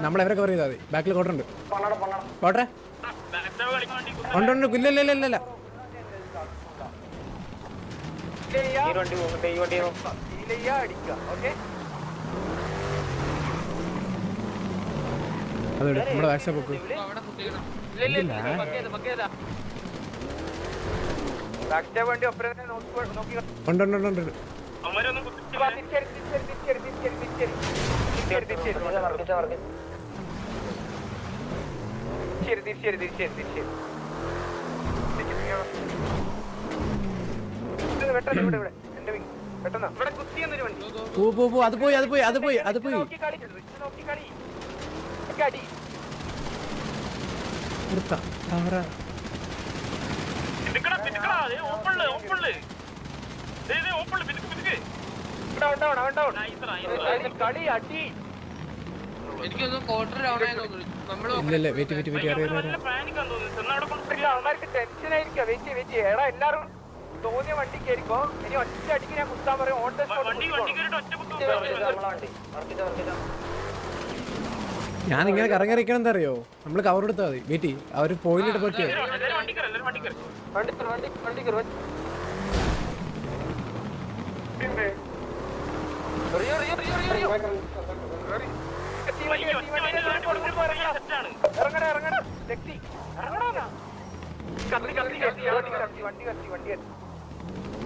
നമ്മളെവരെ cover ചെയ്താൽ മതി. ബാക്കിൽ കോട്ടറുണ്ട്. കോട്ടറെ ഉണ്ട്. ഇല്ല അതെ നമ്മുടെ വാക്സിൻ പൊക്ക്. ഉണ്ട്. അത് പോയി. ഇല്ല വെയിറ്റ് എല്ലാരും തോന്നിയ വണ്ടി കയറിക്കോ. ഇനി ഒറ്റ അടിക്ക് ഞാൻ കുത്താൻ പറയും. ഓൺ ദ ഞാൻ ഇങ്ങനെ കറങ്ങിറിയിക്കണം എന്താ അറിയോ? നമ്മള് കവർ എടുത്താൽ മതി. വെയിറ്റ് അവര് പോയിലിട്ട് പറ്റിയോ?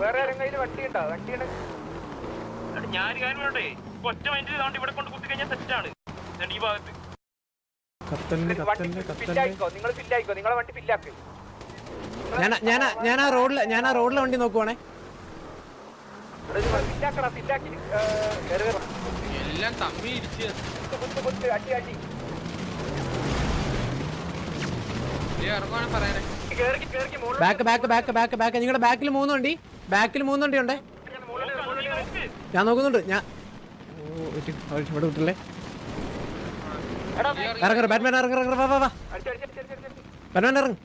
വേറെ ആരെങ്കിലും വണ്ടി ഉണ്ടോ? വണ്ടിയുടെ ഞാൻ ഒറ്റ മൈൻഡിൽ ഇവിടെ കൊണ്ട് കുത്തി കഴിഞ്ഞാൽ സെറ്റാണ്. ഈ ഭാഗത്ത് നിങ്ങൾ ഫില്ലായിക്കോ. നിങ്ങളെ വണ്ടി ഫില്ലാക്ക്. ഞാൻ ആ റോഡിലെ വണ്ടി നോക്കുവാണേ. എല്ലാം തമ്മി ഇടിച്ച് ഇറങ്ങുവാണ് പറയാനേ. ബാക്ക് നിങ്ങളുടെ ബാക്കിൽ 3 വണ്ടി. ഉണ്ടേ. ഞാൻ നോക്കുന്നുണ്ട്. ഇവിടെ വിട്ടില്ലേ? ഇറങ്ങ ബാറ്റ്മാൻ. വാ ബാറ്റ്മാൻ ഇറങ്ങ്.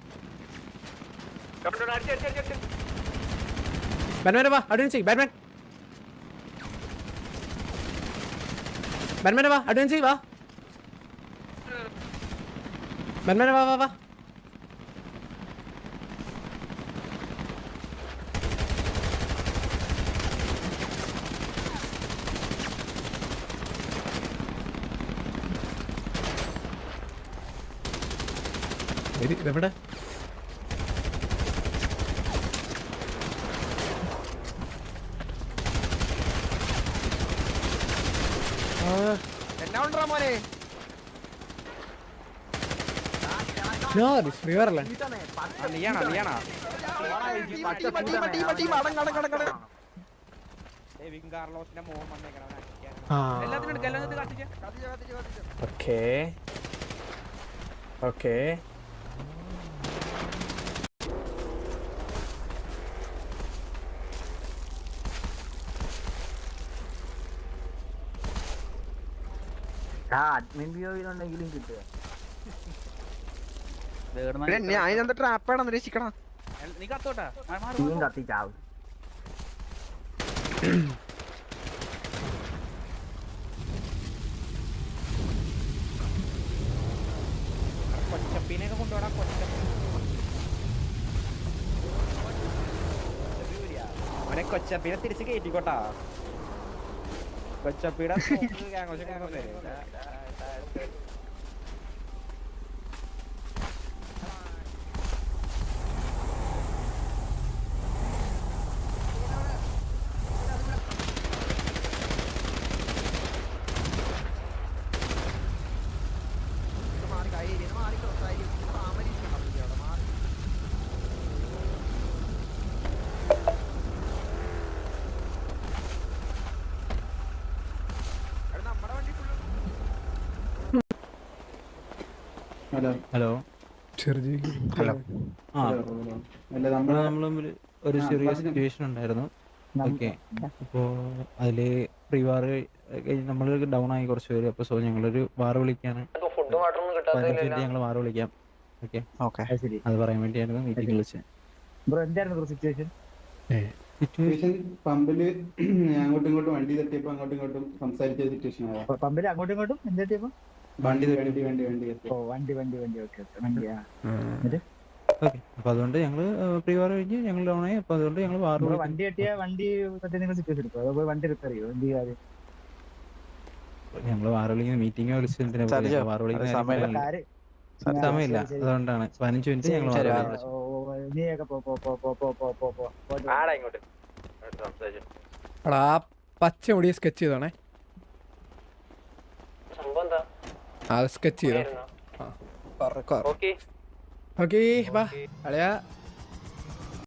ബാറ്റ്മാൻ വാ. അഡ്വാൻസ് ചെയ്യ് ബാറ്റ്മാൻ. വാ അഡ്വാൻസ് ചെയ്യ്. വാ ബാറ്റ്മാൻ വാ. ഇതെവിടെ? ഓക്കേ. അഡ്മിൻ വ്യൂയിലുണ്ടെങ്കിലും കിട്ടുക. ട്രാപ്പാണെന്ന് രക്ഷിക്കണം. നീ കത്തിച്ചാവും. കൊച്ചപ്പീനെയൊക്കെ കൊണ്ടുപോടാ. അവനെ കൊച്ചപ്പീനെ തിരിച്ച് കയറ്റിക്കോട്ടാ. കൊച്ചപ്പീടെ ഹലോ. നമ്മൾ ഒരു ചെറിയ സിറ്റുവേഷൻ ഉണ്ടായിരുന്നു. ഓക്കെ. അപ്പോൾ അതില് പ്രീ വാർ നമ്മൾ ഡൗൺ ആയി കുറച്ച് പേര്. അപ്പോൾ സോ ഞങ്ങളൊരു വാർ വിളിക്കാണ്. 15 മിനിറ്റ് ഞങ്ങൾ വാർ വിളിക്കാം. ഓക്കെ. അത് പറയാൻ വേണ്ടിയായിരുന്നു മീറ്റിംഗ് വിളിച്ചത്. സിറ്റുവേഷൻ പമ്പില് അങ്ങോട്ടും ഇങ്ങോട്ടും വണ്ടി തട്ടിയപ്പോ അങ്ങോട്ടും ഇങ്ങോട്ടും സംസാരിച്ച സിറ്റുവേഷൻ പമ്പിൽ അങ്ങോട്ടും ഇങ്ങോട്ടും എന്തെത്തിയപ്പോ വണ്ടി വണ്ടി വണ്ടി വണ്ടി ഓ വണ്ടി ഓക്കെ വണ്ടിയാ ഓക്കെ. അപ്പൊ അതുകൊണ്ട് ഞങ്ങള് പ്രീ വാർ കഴിഞ്ഞ് ഞങ്ങൾ ഡൗൺ ആയി. അപ്പൊ അതുകൊണ്ട് ഞങ്ങൾ വാർ ബ്രോ വണ്ടി കെട്ടിയ വണ്ടി മറ്റേ നിങ്ങൾ സിറ്റുവേഷൻ എടുക്കും അതോ പോയി വണ്ടി റിപ്പയർ ചെയ്യോ എന്ത് കാര്യം ഞങ്ങള് വാർ വിളിക്കുന്ന മീറ്റിംഗ് വിളിച്ചതിന് വാർ വിളിക്കുന്ന സമയമില്ല. അതുകൊണ്ടാണ് 15 മിനിറ്റ് ഞങ്ങൾ വാർ വിളിച്ചു. നീയൊക്കെ പോ ആടാ ഇങ്ങോട്ട് സംസാരിച്ചു എടാ ആ പച്ച മുടി സ്കെച്ച് ചെയ്തോണേ. ആ സ്കെച്ച് ചെയ്തോ. ഓക്കെ ഓക്കെ ബാ അളിയാ.